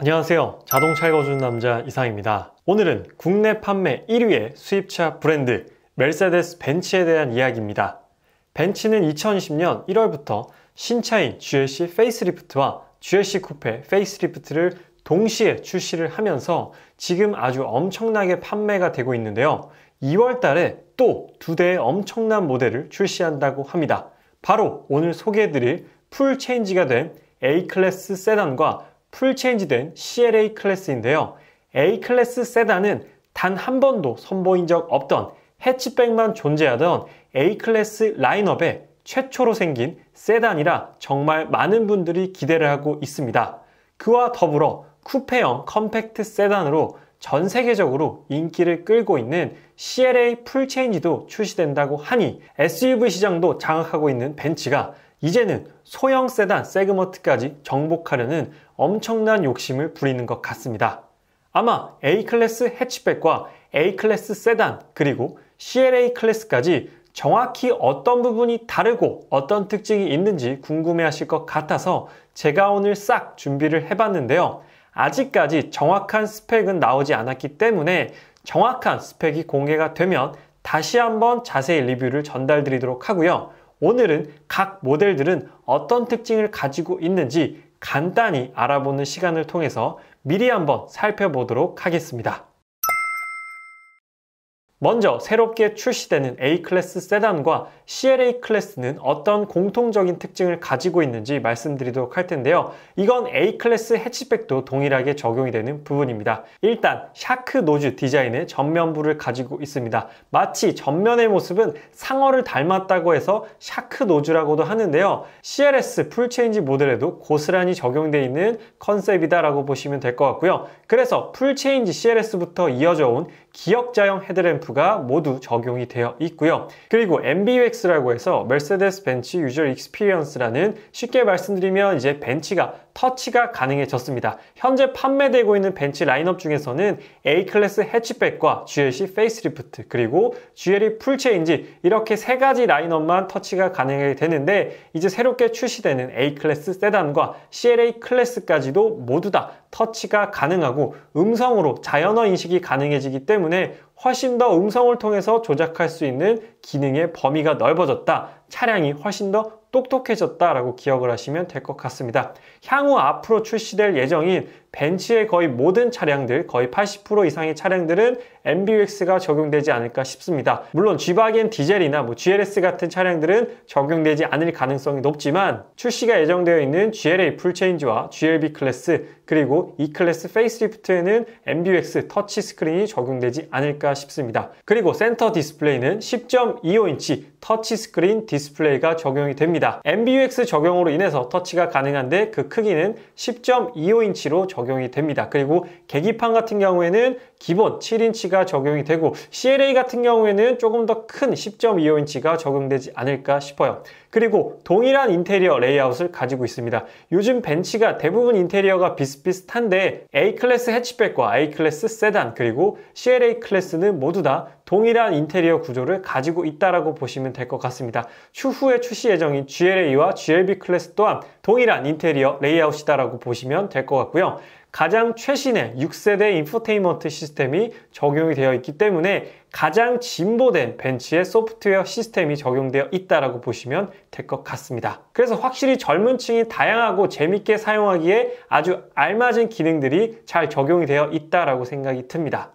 안녕하세요. 자동차 읽어주는 남자 이상입니다. 오늘은 국내 판매 1위의 수입차 브랜드 메르세데스 벤츠에 대한 이야기입니다. 벤츠는 2020년 1월부터 신차인 GLC 페이스리프트와 GLC 쿠페 페이스리프트를 동시에 출시를 하면서 지금 아주 엄청나게 판매가 되고 있는데요. 2월 달에 또 2대의 엄청난 모델을 출시한다고 합니다. 바로 오늘 소개해드릴 풀 체인지가 된 A클래스 세단과 풀 체인지된 CLA 클래스인데요. A클래스 세단은 단 한 번도 선보인 적 없던 해치백만 존재하던 A클래스 라인업에 최초로 생긴 세단이라 정말 많은 분들이 기대를 하고 있습니다. 그와 더불어 쿠페형 컴팩트 세단으로 전 세계적으로 인기를 끌고 있는 CLA 풀 체인지도 출시된다고 하니 SUV 시장도 장악하고 있는 벤츠가 이제는 소형 세단 세그먼트까지 정복하려는 엄청난 욕심을 부리는 것 같습니다. 아마 A클래스 해치백과 A클래스 세단 그리고 CLA 클래스까지 정확히 어떤 부분이 다르고 어떤 특징이 있는지 궁금해 하실 것 같아서 제가 오늘 싹 준비를 해봤는데요. 아직까지 정확한 스펙은 나오지 않았기 때문에 정확한 스펙이 공개가 되면 다시 한번 자세히 리뷰를 전달드리도록 하고요. 오늘은 각 모델들은 어떤 특징을 가지고 있는지 간단히 알아보는 시간을 통해서 미리 한번 살펴보도록 하겠습니다. 먼저 새롭게 출시되는 A클래스 세단과 CLA 클래스는 어떤 공통적인 특징을 가지고 있는지 말씀드리도록 할 텐데요. 이건 A클래스 해치백도 동일하게 적용이 되는 부분입니다. 일단 샤크 노즈 디자인의 전면부를 가지고 있습니다. 마치 전면의 모습은 상어를 닮았다고 해서 샤크 노즈라고도 하는데요. CLS 풀체인지 모델에도 고스란히 적용되어 있는 컨셉이다라고 보시면 될 것 같고요. 그래서 풀체인지 CLS부터 이어져 온 기역자형 헤드램프가 모두 적용이 되어 있고요. 그리고 MBUX라고 해서 메르세데스 벤츠 유저 익스피리언스라는, 쉽게 말씀드리면 이제 벤츠가 터치가 가능해졌습니다. 현재 판매되고 있는 벤츠 라인업 중에서는 A클래스 해치백과 GLC 페이스리프트 그리고 GLE 풀체인지 이렇게 세 가지 라인업만 터치가 가능하게 되는데, 이제 새롭게 출시되는 A클래스 세단과 CLA 클래스까지도 모두 다 터치가 가능하고 음성으로 자연어 인식이 가능해지기 때문에 훨씬 더 음성을 통해서 조작할 수 있는 기능의 범위가 넓어졌다, 차량이 훨씬 더 똑똑해졌다라고 기억을 하시면 될 것 같습니다. 향후 앞으로 출시될 예정인 벤츠의 거의 모든 차량들, 거의 80% 이상의 차량들은 MBUX가 적용되지 않을까 싶습니다. 물론 G바겐 디젤이나 GLS 같은 차량들은 적용되지 않을 가능성이 높지만 출시가 예정되어 있는 GLA 풀체인지와 GLB 클래스 그리고 E클래스 페이스리프트에는 MBUX 터치 스크린이 적용되지 않을까 싶습니다. 그리고 센터 디스플레이는 10.25인치 터치 스크린 디스플레이가 적용이 됩니다. MBUX 적용으로 인해서 터치가 가능한데 그 크기는 10.25인치로 적용이 됩니다. 그리고 계기판 같은 경우에는 기본 7인치가 적용이 되고 CLA 같은 경우에는 조금 더 큰 10.25인치가 적용되지 않을까 싶어요. 그리고 동일한 인테리어 레이아웃을 가지고 있습니다. 요즘 벤츠가 대부분 인테리어가 비슷비슷한데 A클래스 해치백과 A클래스 세단 그리고 CLA 클래스는 모두 다 동일한 인테리어 구조를 가지고 있다라고 보시면 될 것 같습니다. 추후에 출시 예정인 GLA와 GLB 클래스 또한 동일한 인테리어 레이아웃이다라고 보시면 될 것 같고요. 가장 최신의 6세대 인포테인먼트 시스템이 적용이 되어 있기 때문에 가장 진보된 벤츠의 소프트웨어 시스템이 적용되어 있다라고 보시면 될 것 같습니다. 그래서 확실히 젊은 층이 다양하고 재밌게 사용하기에 아주 알맞은 기능들이 잘 적용이 되어 있다라고 생각이 듭니다.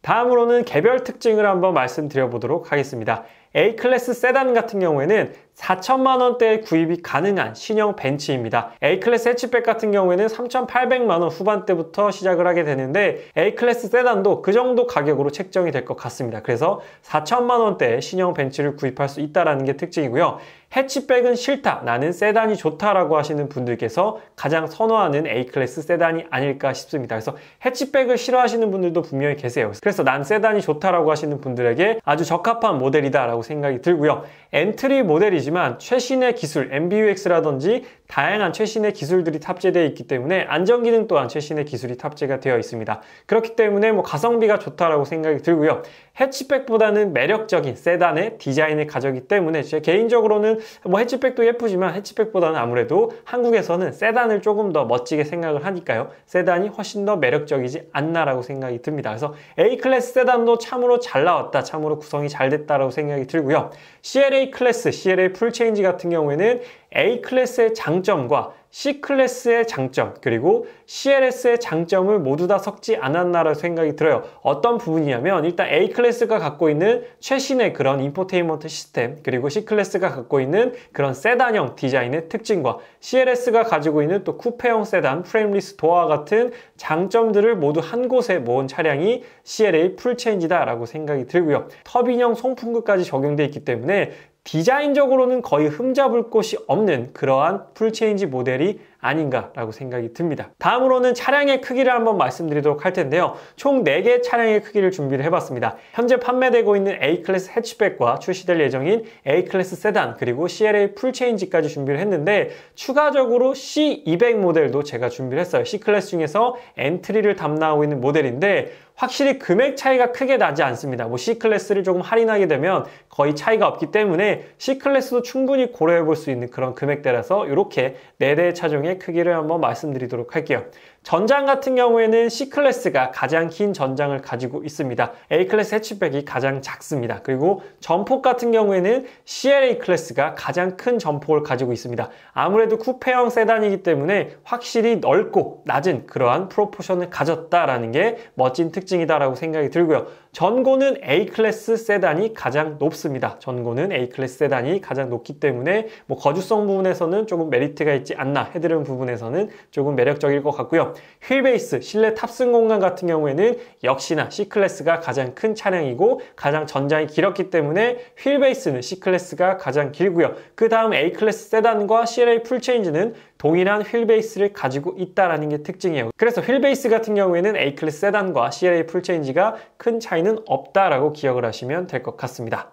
다음으로는 개별 특징을 한번 말씀드려 보도록 하겠습니다. A클래스 세단 같은 경우에는 4천만 원대에 구입이 가능한 신형 벤츠입니다. A클래스 해치백 같은 경우에는 3,800만 원 후반대부터 시작을 하게 되는데 A클래스 세단도 그 정도 가격으로 책정이 될 것 같습니다. 그래서 4천만 원대의 신형 벤츠를 구입할 수 있다는 게 특징이고요. 해치백은 싫다, 나는 세단이 좋다라고 하시는 분들께서 가장 선호하는 A클래스 세단이 아닐까 싶습니다. 그래서 해치백을 싫어하시는 분들도 분명히 계세요. 그래서 난 세단이 좋다라고 하시는 분들에게 아주 적합한 모델이다라고 생각이 들고요. 엔트리 모델이지만 보이지만 최신의 기술 MBUX라든지 다양한 최신의 기술들이 탑재되어 있기 때문에 안전기능 또한 최신의 기술이 탑재가 되어 있습니다. 그렇기 때문에 가성비가 좋다라고 생각이 들고요. 해치백보다는 매력적인 세단의 디자인을 가졌기 때문에 제 개인적으로는 해치백도 예쁘지만 해치백보다는 아무래도 한국에서는 세단을 조금 더 멋지게 생각을 하니까요. 세단이 훨씬 더 매력적이지 않나라고 생각이 듭니다. 그래서 A클래스 세단도 참으로 잘 나왔다, 참으로 구성이 잘 됐다라고 생각이 들고요. CLA 클래스, CLA 풀체인지 같은 경우에는 A클래스의 장점과 C클래스의 장점, 그리고 CLS의 장점을 모두 다 섞지 않았나라고 생각이 들어요. 어떤 부분이냐면 일단 A클래스가 갖고 있는 최신의 그런 인포테인먼트 시스템, 그리고 C클래스가 갖고 있는 그런 세단형 디자인의 특징과 CLS가 가지고 있는 또 쿠페형 세단, 프레임리스 도어와 같은 장점들을 모두 한 곳에 모은 차량이 CLA 풀체인지다라고 생각이 들고요. 터빈형 송풍구까지 적용되어 있기 때문에 디자인적으로는 거의 흠잡을 곳이 없는 그러한 풀체인지 모델이 아닌가라고 생각이 듭니다. 다음으로는 차량의 크기를 한번 말씀드리도록 할 텐데요. 총 4개의 차량의 크기를 준비를 해봤습니다. 현재 판매되고 있는 A클래스 해치백과 출시될 예정인 A클래스 세단, 그리고 CLA 풀체인지까지 준비를 했는데 추가적으로 C200 모델도 제가 준비를 했어요. C클래스 중에서 엔트리를 담당하고 있는 모델인데 확실히 금액 차이가 크게 나지 않습니다. C클래스를 조금 할인하게 되면 거의 차이가 없기 때문에 C클래스도 충분히 고려해 볼 수 있는 그런 금액대라서 이렇게 4대의 차종의 크기를 한번 말씀드리도록 할게요. 전장 같은 경우에는 C클래스가 가장 긴 전장을 가지고 있습니다. A클래스 해치백이 가장 작습니다. 그리고 전폭 같은 경우에는 CLA 클래스가 가장 큰 전폭을 가지고 있습니다. 아무래도 쿠페형 세단이기 때문에 확실히 넓고 낮은 그러한 프로포션을 가졌다라는 게 멋진 특징이다라고 생각이 들고요. 전고는 A클래스 세단이 가장 높습니다. 전고는 A클래스 세단이 가장 높기 때문에 거주성 부분에서는 조금 메리트가 있지 않나, 헤드룸 부분에서는 조금 매력적일 것 같고요. 휠베이스, 실내 탑승 공간 같은 경우에는 역시나 C클래스가 가장 큰 차량이고 가장 전장이 길었기 때문에 휠베이스는 C클래스가 가장 길고요. 그 다음 A클래스 세단과 CLA 풀체인지는 동일한 휠베이스를 가지고 있다는 게 특징이에요. 그래서 휠베이스 같은 경우에는 A클래스 세단과 CLA 풀체인지가 큰 차이는 없다라고 기억을 하시면 될 것 같습니다.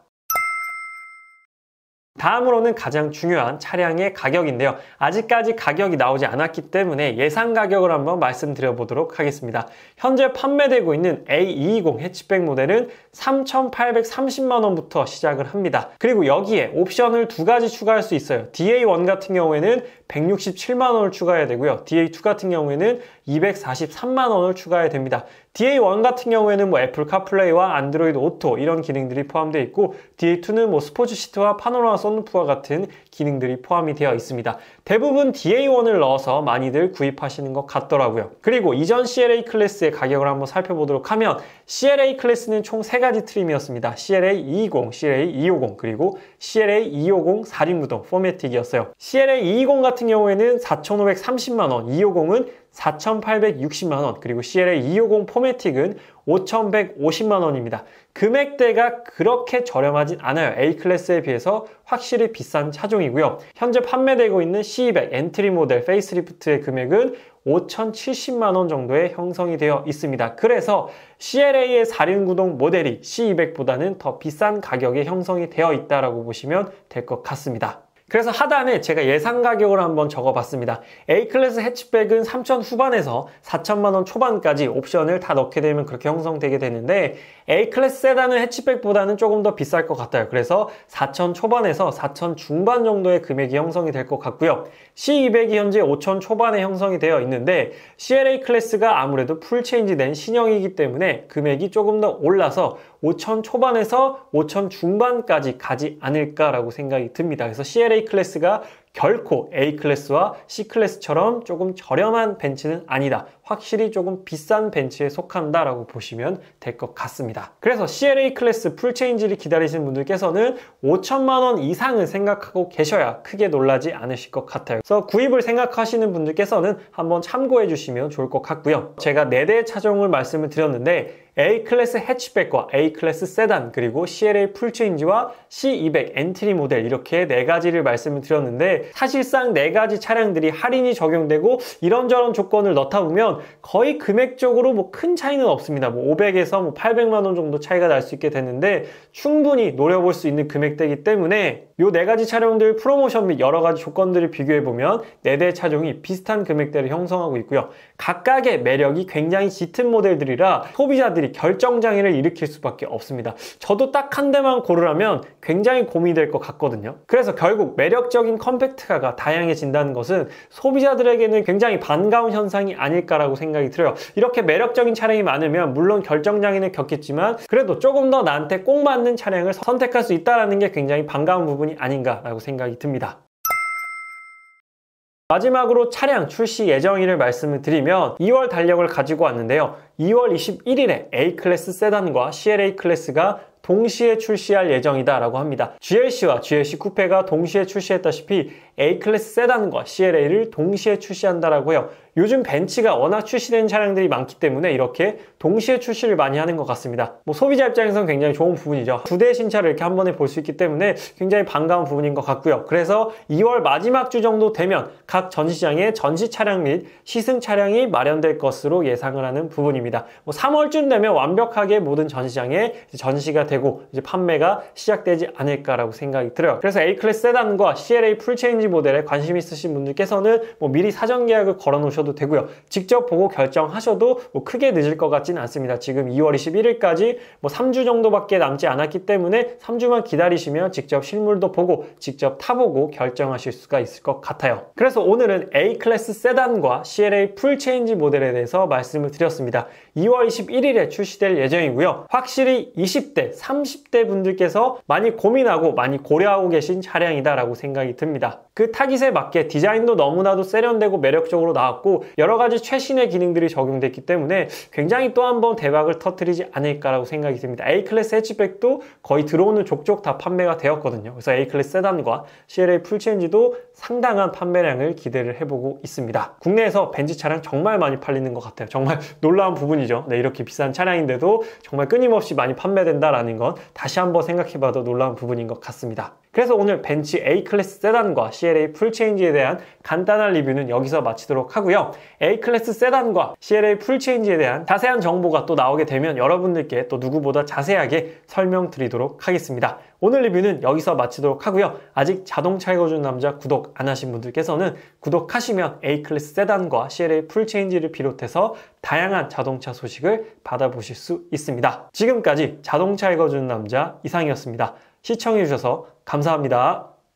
다음으로는 가장 중요한 차량의 가격인데요. 아직까지 가격이 나오지 않았기 때문에 예상 가격을 한번 말씀드려 보도록 하겠습니다. 현재 판매되고 있는 A220 해치백 모델은 3,830만 원부터 시작을 합니다. 그리고 여기에 옵션을 2가지 추가할 수 있어요. DA1 같은 경우에는 167만 원을 추가해야 되고요. DA2 같은 경우에는 243만 원을 추가해야 됩니다. DA1 같은 경우에는 애플 카플레이와 안드로이드 오토 이런 기능들이 포함되어 있고 DA2는 스포츠 시트와 파노라마 선루프와 같은 기능들이 포함이 되어 있습니다. 대부분 DA1을 넣어서 많이들 구입하시는 것 같더라고요. 그리고 이전 CLA 클래스의 가격을 한번 살펴보도록 하면 CLA 클래스는 총 3가지 트림이었습니다. CLA 220, CLA 250, 그리고 CLA 250 4륜구동 포매틱이었어요. CLA 220 같은 경우에는 4,530만 원, 250은 4,860만 원, 그리고 CLA 250 포매틱은 5,150만 원입니다. 금액대가 그렇게 저렴하진 않아요. A클래스에 비해서 확실히 비싼 차종이고요. 현재 판매되고 있는 C200 엔트리 모델 페이스리프트의 금액은 5,070만 원 정도에 형성이 되어 있습니다. 그래서 CLA의 4륜구동 모델이 C200보다는 더 비싼 가격에 형성이 되어 있다고 보시면 될 것 같습니다. 그래서 하단에 제가 예상 가격을 한번 적어봤습니다. A클래스 해치백은 3천 후반에서 4천만 원 초반까지 옵션을 다 넣게 되면 그렇게 형성되게 되는데 A클래스 세단은 해치백보다는 조금 더 비쌀 것 같아요. 그래서 4천 초반에서 4천 중반 정도의 금액이 형성이 될 것 같고요. C200이 현재 5천 초반에 형성이 되어 있는데 CLA 클래스가 아무래도 풀체인지 된 신형이기 때문에 금액이 조금 더 올라서 5천 초반에서 5천 중반까지 가지 않을까라고 생각이 듭니다. 그래서 CLA 클래스가 결코 A클래스와 C클래스처럼 조금 저렴한 벤츠는 아니다. 확실히 조금 비싼 벤츠에 속한다라고 보시면 될 것 같습니다. 그래서 CLA 클래스 풀체인지를 기다리시는 분들께서는 5천만 원 이상은 생각하고 계셔야 크게 놀라지 않으실 것 같아요. 그래서 구입을 생각하시는 분들께서는 한번 참고해 주시면 좋을 것 같고요. 제가 4대의 차종을 말씀을 드렸는데 A클래스 해치백과 A클래스 세단, 그리고 CLA 풀체인지와 C200 엔트리 모델 이렇게 4가지를 말씀을 드렸는데 사실상 4가지 차량들이 할인이 적용되고 이런저런 조건을 넣다 보면 거의 금액적으로 뭐 큰 차이는 없습니다. 뭐 500에서 뭐 800만 원 정도 차이가 날 수 있게 되는데 충분히 노려볼 수 있는 금액대이기 때문에 요 네 가지 차량들 프로모션 및 여러 가지 조건들을 비교해 보면 4대의 차종이 비슷한 금액대를 형성하고 있고요. 각각의 매력이 굉장히 짙은 모델들이라 소비자들이 결정장애를 일으킬 수밖에 없습니다. 저도 딱 한 대만 고르라면 굉장히 고민이 될 것 같거든요. 그래서 결국 매력적인 컴팩트카가 다양해진다는 것은 소비자들에게는 굉장히 반가운 현상이 아닐까라고 생각이 들어요. 이렇게 매력적인 차량이 많으면 물론 결정장애는 겪겠지만 그래도 조금 더 나한테 꼭 맞는 차량을 선택할 수 있다는 게 굉장히 반가운 부분이 아닌가라고 생각이 듭니다. 마지막으로 차량 출시 예정일을 말씀을 드리면 2월 달력을 가지고 왔는데요. 2월 21일에 A클래스 세단과 CLA 클래스가 동시에 출시할 예정이다 라고 합니다. GLC와 GLC 쿠페가 동시에 출시했다시피 A클래스 세단과 CLA를 동시에 출시한다라고 해요. 요즘 벤츠가 워낙 출시된 차량들이 많기 때문에 이렇게 동시에 출시를 많이 하는 것 같습니다. 뭐 소비자 입장에서는 굉장히 좋은 부분이죠. 2대의 신차를 이렇게 한 번에 볼 수 있기 때문에 굉장히 반가운 부분인 것 같고요. 그래서 2월 마지막 주 정도 되면 각 전시장에 전시 차량 및 시승 차량이 마련될 것으로 예상을 하는 부분입니다. 뭐 3월쯤 되면 완벽하게 모든 전시장에 전시가 되고 이제 판매가 시작되지 않을까라고 생각이 들어요. 그래서 A클래스 세단과 CLA 풀체인지 모델에 관심 있으신 분들께서는 뭐 미리 사전 계약을 걸어 놓으셔도 되고요. 직접 보고 결정하셔도 뭐 크게 늦을 것 같지는 않습니다. 지금 2월 21일까지 뭐 3주 정도밖에 남지 않았기 때문에 3주만 기다리시면 직접 실물도 보고 직접 타보고 결정하실 수가 있을 것 같아요. 그래서 오늘은 A클래스 세단과 CLA 풀체인지 모델에 대해서 말씀을 드렸습니다. 2월 21일에 출시될 예정이고요. 확실히 20대, 30대 분들께서 많이 고민하고 많이 고려하고 계신 차량이다라고 생각이 듭니다. 그 타깃에 맞게 디자인도 너무나도 세련되고 매력적으로 나왔고 여러 가지 최신의 기능들이 적용됐기 때문에 굉장히 또 한 번 대박을 터뜨리지 않을까라고 생각이 듭니다. A클래스 해치백도 거의 들어오는 족족 다 판매가 되었거든요. 그래서 A클래스 세단과 CLA 풀체인지도 상당한 판매량을 기대를 해보고 있습니다. 국내에서 벤츠 차량 정말 많이 팔리는 것 같아요. 정말 놀라운 부분이죠. 네, 이렇게 비싼 차량인데도 정말 끊임없이 많이 판매된다라는 건 다시 한번 생각해봐도 놀라운 부분인 것 같습니다. 그래서 오늘 벤츠 A클래스 세단과 CLA 풀체인지에 대한 간단한 리뷰는 여기서 마치도록 하고요. A클래스 세단과 CLA 풀체인지에 대한 자세한 정보가 또 나오게 되면 여러분들께 또 누구보다 자세하게 설명드리도록 하겠습니다. 오늘 리뷰는 여기서 마치도록 하고요. 아직 자동차 읽어주는 남자 구독 안 하신 분들께서는 구독하시면 A클래스 세단과 CLA 풀체인지를 비롯해서 다양한 자동차 소식을 받아보실 수 있습니다. 지금까지 자동차 읽어주는 남자 이상이었습니다. 시청해주셔서 감사합니다.